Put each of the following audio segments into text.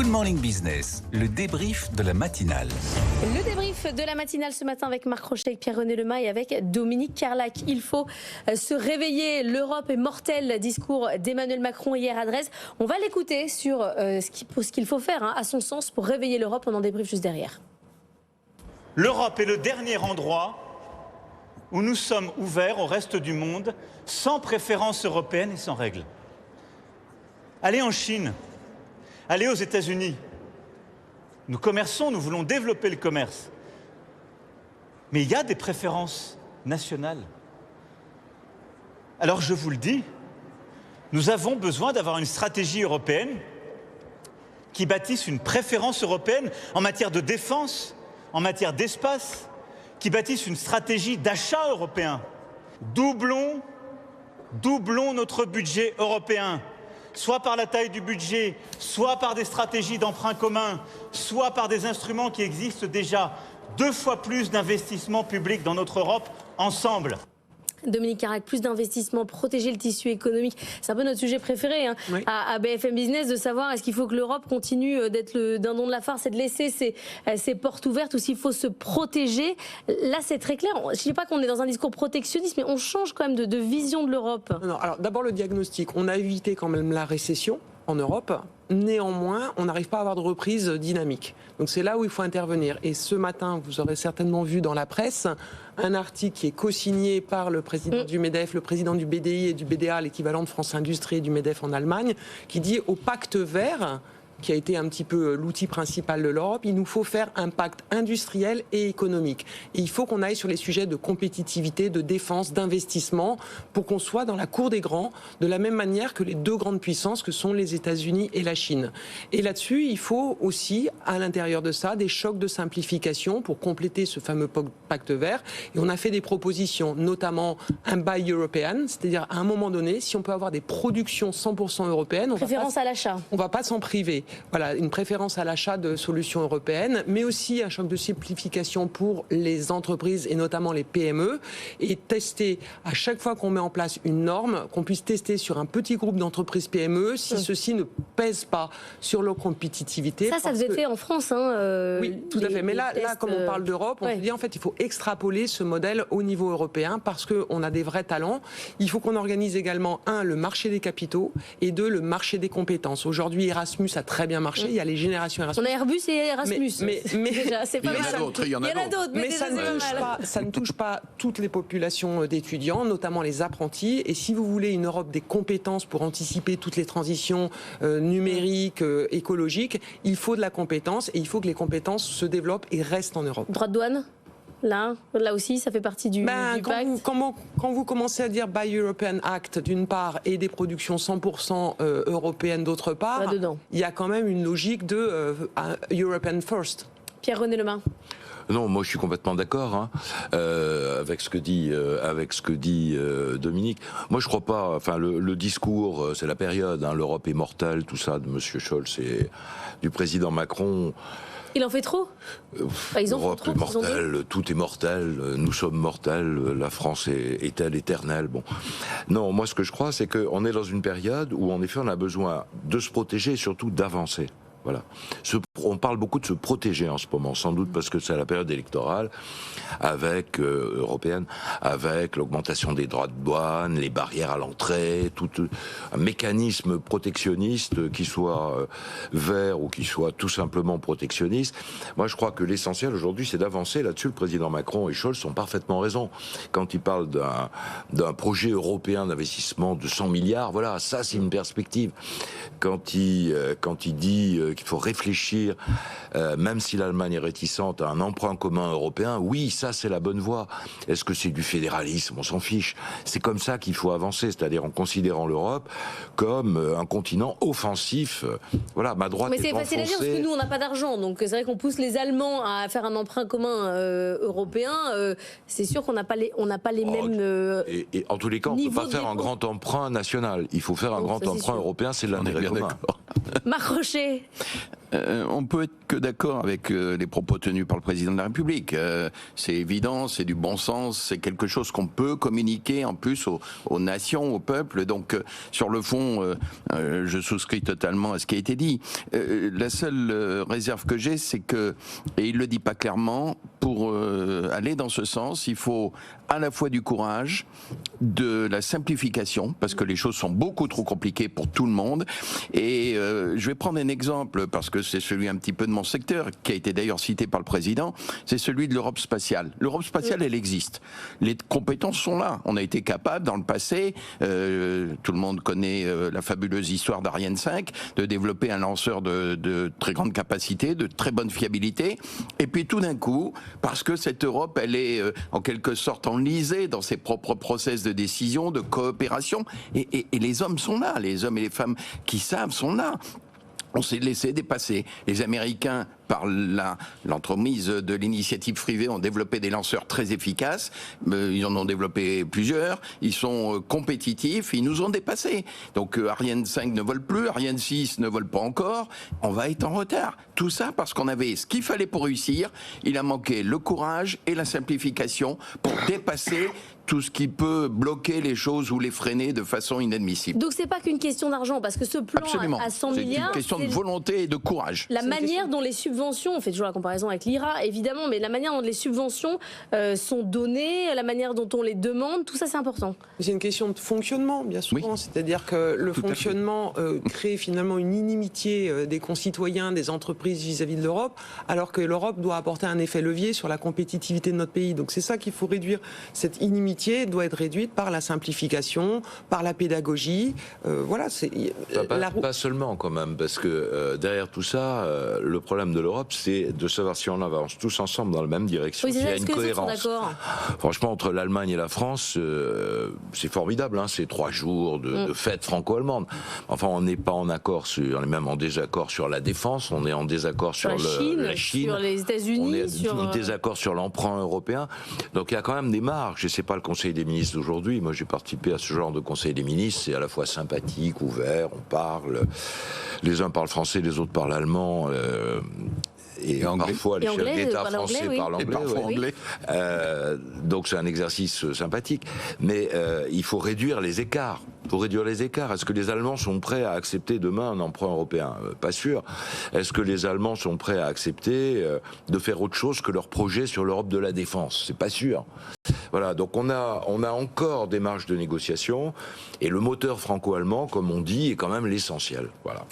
Good Morning Business, le débrief de la matinale. Le débrief de la matinale ce matin avec Marc Rochet, avec Pierre-René Lemay et avec Dominique Carlac. Il faut se réveiller, l'Europe est mortelle, discours d'Emmanuel Macron hier à Dresde. On va l'écouter sur ce qu'il faut faire à son sens pour réveiller l'Europe. On en débrief juste derrière. L'Europe est le dernier endroit où nous sommes ouverts au reste du monde sans préférence européenne et sans règles. Allez en Chine, allez aux États-Unis. Nous commerçons, nous voulons développer le commerce. Mais il y a des préférences nationales. Alors je vous le dis, nous avons besoin d'avoir une stratégie européenne qui bâtisse une préférence européenne en matière de défense, en matière d'espace, qui bâtisse une stratégie d'achat européen. Doublons notre budget européen, soit par la taille du budget, soit par des stratégies d'emprunt commun, soit par des instruments qui existent déjà. 2 fois plus d'investissements publics dans notre Europe ensemble. Dominique Carlac, plus d'investissements, protéger le tissu économique. C'est un peu notre sujet préféré oui. à BFM Business, de savoir est-ce qu'il faut que l'Europe continue d'être le dindon de la farce et de laisser ses portes ouvertes, ou s'il faut se protéger. Là, c'est très clair. Je ne dis pas qu'on est dans un discours protectionniste, mais on change quand même de vision de l'Europe. Non, alors d'abord le diagnostic. On a évité quand même la récession en Europe. Néanmoins, on n'arrive pas à avoir de reprise dynamique. Donc c'est là où il faut intervenir. Et ce matin, vous aurez certainement vu dans la presse un article qui est co-signé par le président du MEDEF, le président du BDI et du BDA, l'équivalent de France Industrie et du MEDEF en Allemagne, qui dit au pacte vert, qui a été un petit peu l'outil principal de l'Europe, il nous faut faire un pacte industriel et économique. Et il faut qu'on aille sur les sujets de compétitivité, de défense, d'investissement, pour qu'on soit dans la cour des grands, de la même manière que les 2 grandes puissances que sont les États-Unis et la Chine. Et là-dessus, il faut aussi, à l'intérieur de ça, des chocs de simplification pour compléter ce fameux pacte vert. Et on a fait des propositions, notamment un Buy European, c'est-à-dire à un moment donné, si on peut avoir des productions 100% européennes, Préférence à l'achat. On ne va pas s'en priver. Voilà, une préférence à l'achat de solutions européennes, mais aussi un choc de simplification pour les entreprises et notamment les PME, et tester à chaque fois qu'on met en place une norme, qu'on puisse tester sur un petit groupe d'entreprises PME si ceci ne pèse pas sur leur compétitivité. Ça vous est fait en France. Oui, tout à fait. Mais là, comme on parle d'Europe, on se dit en fait il faut extrapoler ce modèle au niveau européen parce qu'on a des vrais talents. Il faut qu'on organise également, 1, le marché des capitaux et 2, le marché des compétences. Aujourd'hui, Erasmus a très bien marché, il y a les générations Erasmus. On a Airbus et Erasmus. Mais déjà, c'est pas mal. Il y en a d'autres. Mais ça ne touche pas toutes les populations d'étudiants, notamment les apprentis. Et si vous voulez une Europe des compétences pour anticiper toutes les transitions numériques, écologiques, il faut de la compétence et il faut que les compétences se développent et restent en Europe. Droit de douane ? Là aussi, ça fait partie du pacte. Quand vous commencez à dire Buy European Act d'une part et des productions 100% européennes d'autre part, il y a quand même une logique de European First. Pierre-René Lemay. Non, moi je suis complètement d'accord avec ce que dit Dominique. Moi je crois pas. Enfin le discours, c'est la période. L'Europe est mortelle, tout ça de Monsieur Scholz et du président Macron. Il en fait trop. L'Europe est mortelle, tout est mortel, nous sommes mortels, la France est-elle éternelle. Bon, non, moi ce que je crois, c'est qu'on est dans une période où en effet on a besoin de se protéger et surtout d'avancer. Voilà. On parle beaucoup de se protéger en ce moment, sans doute parce que c'est la période électorale, avec européenne, avec l'augmentation des droits de douane, les barrières à l'entrée, tout un mécanisme protectionniste qui soit vert ou qui soit tout simplement protectionniste. Moi, je crois que l'essentiel aujourd'hui, c'est d'avancer là-dessus. Le président Macron et Scholz ont parfaitement raison quand ils parlent d'un projet européen d'investissement de 100 milliards. Voilà, ça, c'est une perspective. Quand il dit qu'il faut réfléchir, même si l'Allemagne est réticente, à un emprunt commun européen, oui, ça c'est la bonne voie. Est-ce que c'est du fédéralisme? On s'en fiche. C'est comme ça qu'il faut avancer, c'est-à-dire en considérant l'Europe comme un continent offensif. Voilà, ma droite est enfoncée. Mais c'est facile à dire parce que nous on n'a pas d'argent, donc c'est vrai qu'on pousse les Allemands à faire un emprunt commun européen. C'est sûr qu'on n'a pas les mêmes. Et en tous les cas, on ne peut pas faire un grand emprunt national. Il faut faire un grand emprunt européen, c'est l'intérêt commun. Marc Rochet. On peut être que d'accord avec les propos tenus par le président de la République. C'est évident, c'est du bon sens, c'est quelque chose qu'on peut communiquer en plus aux nations, au peuple. Donc sur le fond, je souscris totalement à ce qui a été dit. La seule réserve que j'ai, c'est que, et il le dit pas clairement, pour aller dans ce sens, il faut à la fois du courage, de la simplification, parce que les choses sont beaucoup trop compliquées pour tout le monde. Et je vais prendre un exemple, parce que c'est celui un petit peu de mon secteur, qui a été d'ailleurs cité par le président, c'est celui de l'Europe spatiale. L'Europe spatiale, elle existe. Les compétences sont là. On a été capable, dans le passé, tout le monde connaît la fabuleuse histoire d'Ariane 5, de développer un lanceur de très grande capacité, de très bonne fiabilité. Et puis tout d'un coup, parce que cette Europe, elle est en quelque sorte enlisée dans ses propres process de décision, de coopération, et les hommes sont là, les hommes et les femmes qui savent sont là. On s'est laissé dépasser. Les Américains, par l'entremise de l'initiative privée, ont développé des lanceurs très efficaces. Ils en ont développé plusieurs. Ils sont compétitifs. Ils nous ont dépassés. Donc Ariane 5 ne vole plus, Ariane 6 ne vole pas encore. On va être en retard. Tout ça parce qu'on avait ce qu'il fallait pour réussir. Il a manqué le courage et la simplification pour dépasser tout ce qui peut bloquer les choses ou les freiner de façon inadmissible. Donc c'est pas qu'une question d'argent, parce que ce plan Absolument. à 100 milliards... C'est une question de volonté et de courage. La manière dont les subventions, on fait toujours la comparaison avec l'IRA, évidemment, mais la manière dont les subventions sont données, la manière dont on les demande, tout ça c'est important. C'est une question de fonctionnement, bien souvent. Oui. C'est-à-dire que le fonctionnement crée finalement une inimitié des concitoyens, des entreprises vis-à-vis de l'Europe, alors que l'Europe doit apporter un effet levier sur la compétitivité de notre pays. Donc c'est ça qu'il faut réduire. Cette inimitié doit être réduite par la simplification, par la pédagogie. Voilà, c'est pas seulement quand même, parce que derrière tout ça, le problème de l'Europe, c'est de savoir si on avance tous ensemble dans la même direction, s'il y a une cohérence. Franchement, entre l'Allemagne et la France, c'est formidable, hein, c'est 3 jours de fête franco-allemande. Enfin, on n'est pas en accord, on est même en désaccord sur la défense, on est en désaccord sur la Chine, sur les États-Unis, on est en désaccord sur l'emprunt européen. Donc il y a quand même des marges. Je sais pas le Conseil des ministres d'aujourd'hui. Moi, j'ai participé à ce genre de Conseil des ministres. C'est à la fois sympathique, ouvert. On parle. Les uns parlent français, les autres parlent allemand. Et parfois, les chefs d'État français parlent anglais. Donc, c'est un exercice sympathique. Mais il faut réduire les écarts. Est-ce que les Allemands sont prêts à accepter demain un emprunt européen ? Pas sûr. Est-ce que les Allemands sont prêts à accepter de faire autre chose que leur projet sur l'Europe de la défense ? C'est pas sûr. Voilà, donc on a encore des marges de négociation, et le moteur franco-allemand, comme on dit, est quand même l'essentiel. Voilà.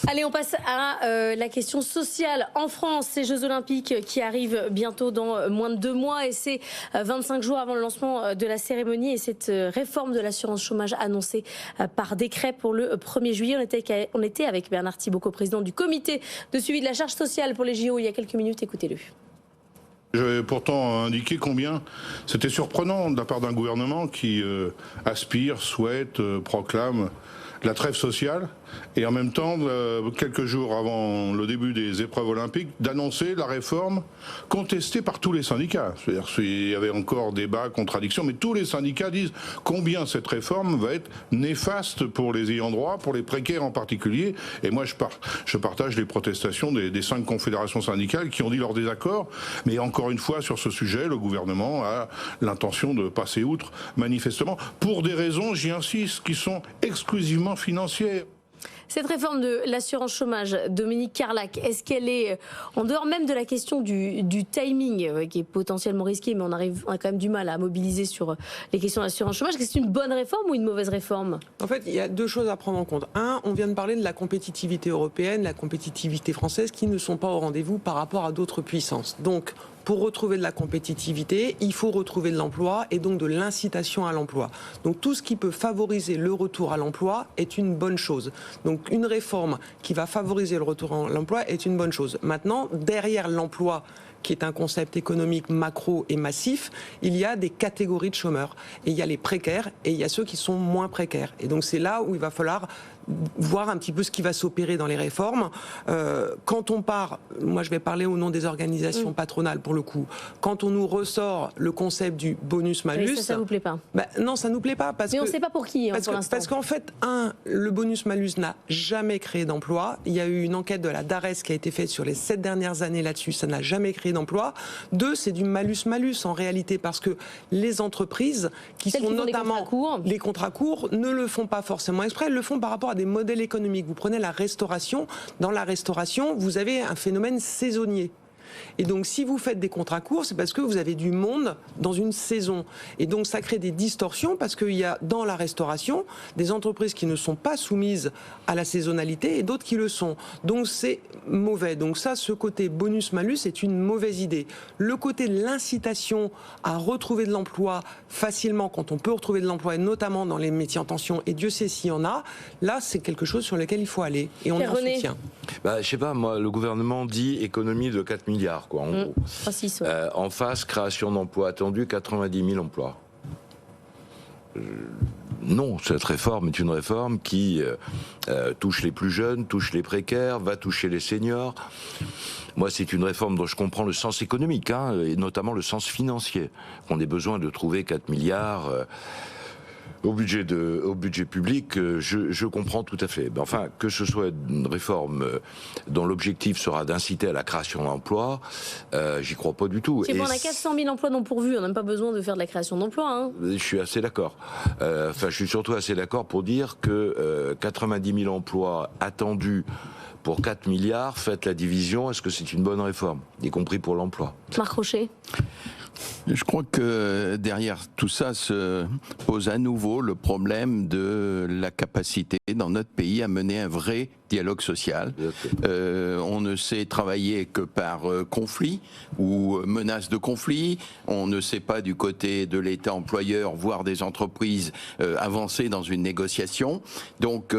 Allez, on passe à la question sociale. En France, ces Jeux Olympiques qui arrivent bientôt dans moins de 2 mois, et c'est 25 jours avant le lancement de la cérémonie, et cette réforme de l'assurance chômage annoncée par décret pour le 1er juillet. On était avec Bernard Thibault, président du comité de suivi de la charge sociale pour les JO il y a quelques minutes. Écoutez-le. J'avais pourtant indiqué combien c'était surprenant de la part d'un gouvernement qui aspire, souhaite, proclame la trêve sociale, et en même temps, quelques jours avant le début des épreuves olympiques, d'annoncer la réforme contestée par tous les syndicats. C'est-à-dire qu'il y avait encore débat, contradiction, mais tous les syndicats disent combien cette réforme va être néfaste pour les ayants droit, pour les précaires en particulier. Et moi, je partage les protestations des 5 confédérations syndicales qui ont dit leur désaccord. Mais encore une fois, sur ce sujet, le gouvernement a l'intention de passer outre, manifestement, pour des raisons, j'y insiste, qui sont exclusivement financières. Cette réforme de l'assurance chômage, Dominique Carlac, est-ce qu'elle est, en dehors même de la question du timing, qui est potentiellement risqué, mais on a quand même du mal à mobiliser sur les questions de l'assurance chômage, est-ce que c'est une bonne réforme ou une mauvaise réforme ? En fait, il y a 2 choses à prendre en compte. Un, on vient de parler de la compétitivité européenne, la compétitivité française, qui ne sont pas au rendez-vous par rapport à d'autres puissances. Donc, pour retrouver de la compétitivité, il faut retrouver de l'emploi et donc de l'incitation à l'emploi. Donc tout ce qui peut favoriser le retour à l'emploi est une bonne chose. Donc une réforme qui va favoriser le retour à l'emploi est une bonne chose. Maintenant, derrière l'emploi, qui est un concept économique macro et massif, il y a des catégories de chômeurs. Et il y a les précaires et il y a ceux qui sont moins précaires. Et donc c'est là où il va falloir voir un petit peu ce qui va s'opérer dans les réformes. Quand on part, moi je vais parler au nom des organisations patronales pour le coup, quand on nous ressort le concept du bonus-malus... Oui, ça vous plaît pas? Non, ça nous plaît pas. Mais on ne sait pas pour qui, pour l'instant. Parce qu'en fait, le bonus-malus n'a jamais créé d'emploi. Il y a eu une enquête de la DARES qui a été faite sur les 7 dernières années là-dessus, ça n'a jamais créé d'emploi. 2, c'est du malus-malus en réalité, parce que les entreprises qui sont notamment les contrats courts ne le font pas forcément exprès, elles le font par rapport à des modèles économiques. Vous prenez la restauration, dans la restauration, vous avez un phénomène saisonnier. Et donc, si vous faites des contrats courts, c'est parce que vous avez du monde dans une saison. Et donc, ça crée des distorsions parce qu'il y a dans la restauration des entreprises qui ne sont pas soumises à la saisonnalité et d'autres qui le sont. Donc, c'est mauvais. Donc ça, ce côté bonus-malus est une mauvaise idée. Le côté de l'incitation à retrouver de l'emploi facilement, quand on peut retrouver de l'emploi, et notamment dans les métiers en tension, et Dieu sait s'il y en a, là, c'est quelque chose sur lequel il faut aller. Et on en soutient. Je sais pas, moi, le gouvernement dit économie de 4 milliards, quoi, en gros. 3-6, ouais. En face, création d'emplois attendue, 90 000 emplois. Non, cette réforme est une réforme qui touche les plus jeunes, touche les précaires, va toucher les seniors. Moi, c'est une réforme dont je comprends le sens économique, et notamment le sens financier. On ait besoin de trouver 4 milliards... Au budget public, je comprends tout à fait. Enfin, que ce soit une réforme dont l'objectif sera d'inciter à la création d'emplois, j'y crois pas du tout. On a 400 000 emplois non pourvus, on n'a même pas besoin de faire de la création d'emplois. Je suis assez d'accord. Je suis surtout assez d'accord pour dire que 90 000 emplois attendus pour 4 milliards, faites la division, est-ce que c'est une bonne réforme, y compris pour l'emploi? Marc Rochet. Je crois que derrière tout ça se pose à nouveau le problème de la capacité dans notre pays à mener un vrai dialogue social. On ne sait travailler que par conflit ou menace de conflit. On ne sait pas du côté de l'État employeur, voire des entreprises, avancer dans une négociation. Donc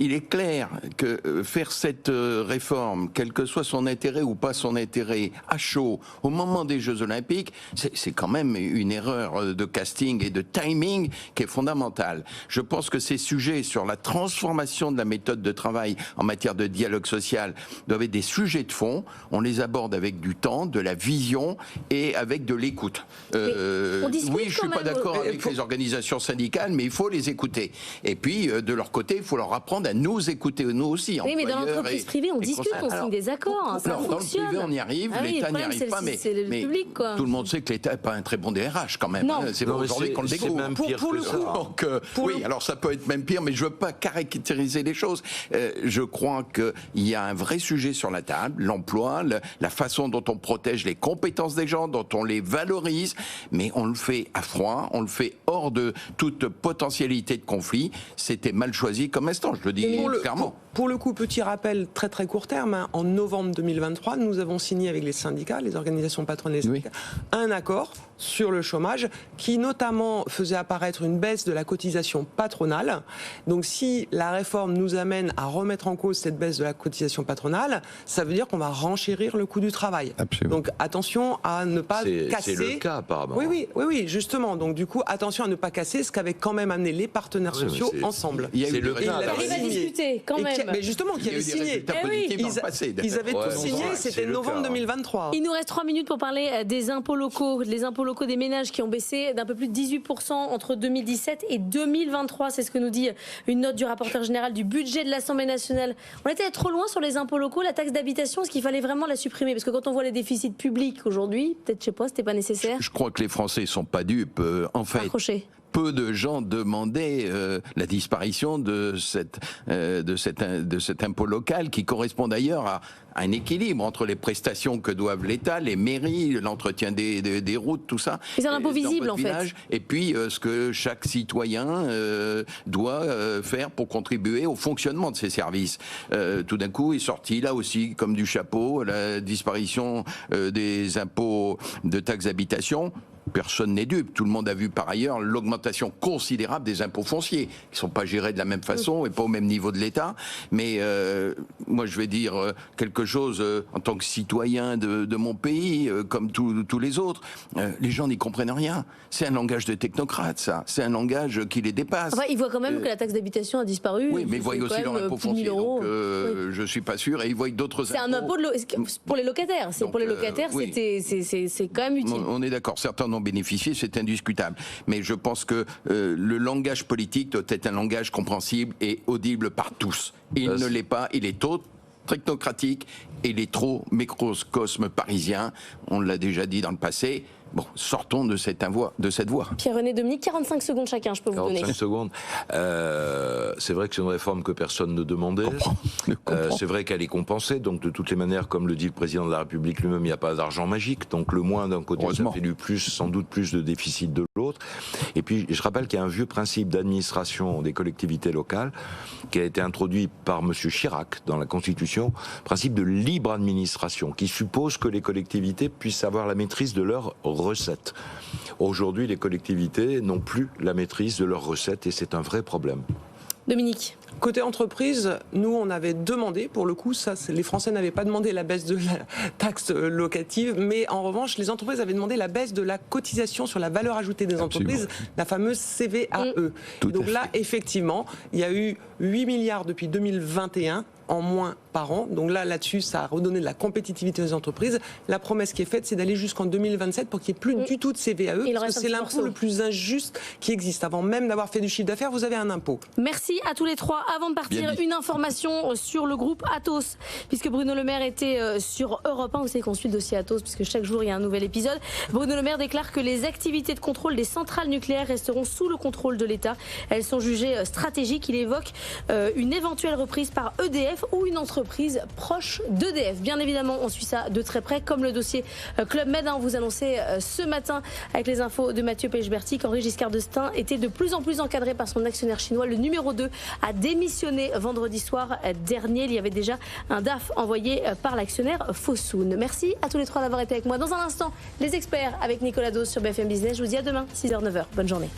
il est clair que faire cette réforme, quel que soit son intérêt ou pas son intérêt, à chaud, au moment des Jeux Olympiques, c'est quand même une erreur de casting et de timing qui est fondamentale. Je pense que ces sujets sur la transformation de la méthode de travail en matière de dialogue social doivent être des sujets de fond. On les aborde avec du temps, de la vision et avec de l'écoute. Oui, je suis pas d'accord avec les organisations syndicales, mais il faut les écouter. Et puis, de leur côté, il faut leur apprendre à nous écouter, nous aussi. Oui, mais dans l'entreprise privée, on discute, on signe des accords. Ça fonctionne. Dans le privé, on y arrive, l'État n'y arrive pas, mais public, quoi. Tout le monde sait que l'État n'est pas un très bon DRH quand même. C'est pas aujourd'hui qu'on le découvre. Même pire pour le que coup. ça. Donc, oui, alors ça peut être même pire, mais je veux pas caractériser les choses. Je crois qu'il y a un vrai sujet sur la table, l'emploi, la façon dont on protège les compétences des gens, dont on les valorise, mais on le fait à froid, on le fait hors de toute potentialité de conflit. C'était mal choisi comme instant, je le dis clairement. Pour le coup, petit rappel très très court terme, en novembre 2023, nous avons signé avec les syndicats, les organisations patronales, les syndicats, un accord sur le chômage qui notamment faisait apparaître une baisse de la cotisation patronale. Donc si la réforme nous amène à remettre en cause cette baisse de la cotisation patronale, ça veut dire qu'on va renchérir le coût du travail. Absolument. Donc attention à ne pas casser. C'est le cas apparemment. Oui, justement. Donc du coup, attention à ne pas casser ce qu'avaient quand même amené les partenaires sociaux ensemble. Il y a eu Il va discuter quand même. Mais justement, qui avait signé. Ils avaient tout signé, c'était novembre 2023. Il nous reste 3 minutes pour parler des impôts locaux. Les impôts locaux des ménages qui ont baissé d'un peu plus de 18% entre 2017 et 2023. C'est ce que nous dit une note du rapporteur général du budget de l'Assemblée nationale. On était trop loin sur les impôts locaux, la taxe d'habitation. Est-ce qu'il fallait vraiment la supprimer? Parce que quand on voit les déficits publics aujourd'hui, peut-être, je sais pas, c'était pas nécessaire. Je crois que les Français sont pas dupes. En fait, peu de gens demandaient la disparition de cet impôt local qui correspond d'ailleurs à un équilibre entre les prestations que doivent l'État, les mairies, l'entretien des routes, tout ça. C'est un impôt visible en fait. Et puis ce que chaque citoyen doit faire pour contribuer au fonctionnement de ces services. Tout d'un coup est sorti là aussi comme du chapeau la disparition des impôts de taxes d'habitation. personne n'est dupe. Tout le monde a vu par ailleurs l'augmentation considérable des impôts fonciers, qui ne sont pas gérés de la même façon et pas au même niveau de l'État. Mais moi, je vais dire quelque chose en tant que citoyen de mon pays, comme tous les autres. Les gens n'y comprennent rien. C'est un langage de technocrate, ça. C'est un langage qui les dépasse. Enfin, ils voient quand même que la taxe d'habitation a disparu. Oui, mais ils voient aussi leur impôt foncier. Donc, je ne suis pas sûr. Et ils voient d'autres impôts. C'est un impôt pour les locataires. Donc, pour les locataires, oui. C'est quand même utile. On est d'accord. Certains en ont bénéficié, c'est indiscutable. Mais je pense que le langage politique doit être un langage compréhensible et audible par tous. Il ne l'est pas. Il est technocratique et il est trop microcosme parisien. On l'a déjà dit dans le passé. Bon, sortons de cette voie. Pierre-René, Dominique, 45 secondes chacun, je peux vous donner. 45 secondes. C'est vrai que c'est une réforme que personne ne demandait. C'est vrai qu'elle est compensée. Donc, de toutes les manières, comme le dit le président de la République lui-même, il n'y a pas d'argent magique. Donc, le moins d'un côté, ça fait du plus, sans doute plus de déficit de l'autre. Et puis, je rappelle qu'il y a un vieux principe d'administration des collectivités locales qui a été introduit par M. Chirac dans la Constitution, principe de libre administration, qui suppose que les collectivités puissent avoir la maîtrise de leurs recettes. Aujourd'hui, les collectivités n'ont plus la maîtrise de leurs recettes et c'est un vrai problème. Dominique. Côté entreprise, nous, on avait demandé, pour le coup, les Français n'avaient pas demandé la baisse de la taxe locative, mais en revanche, les entreprises avaient demandé la baisse de la cotisation sur la valeur ajoutée des entreprises, la fameuse CVAE. Donc là, effectivement, il y a eu 8 milliards depuis 2021 en moins par an. Donc là-dessus, ça a redonné de la compétitivité aux entreprises. La promesse qui est faite, c'est d'aller jusqu'en 2027 pour qu'il n'y ait plus du tout de CVAE, parce que c'est l'impôt le plus injuste qui existe. Avant même d'avoir fait du chiffre d'affaires, vous avez un impôt. Merci à tous les trois. Avant de partir, une information sur le groupe Atos, puisque Bruno Le Maire était sur Europe 1. Vous savez qu'on suit le dossier Atos, puisque chaque jour, il y a un nouvel épisode. Bruno Le Maire déclare que les activités de contrôle des centrales nucléaires resteront sous le contrôle de l'État. Elles sont jugées stratégiques. Il évoque une éventuelle reprise par EDF ou une entreprise proche d'EDF. Bien évidemment, on suit ça de très près, comme le dossier Club Med. On vous annonçait ce matin avec les infos de Mathieu Pechberti qu'Henri Giscard d'Estaing était de plus en plus encadré par son actionnaire chinois. Le numéro 2 a démissionné vendredi soir dernier. Il y avait déjà un DAF envoyé par l'actionnaire Fosun. Merci à tous les trois d'avoir été avec moi. Dans un instant, les experts avec Nicolas Dose sur BFM Business. Je vous dis à demain, 6h-9h. Bonne journée.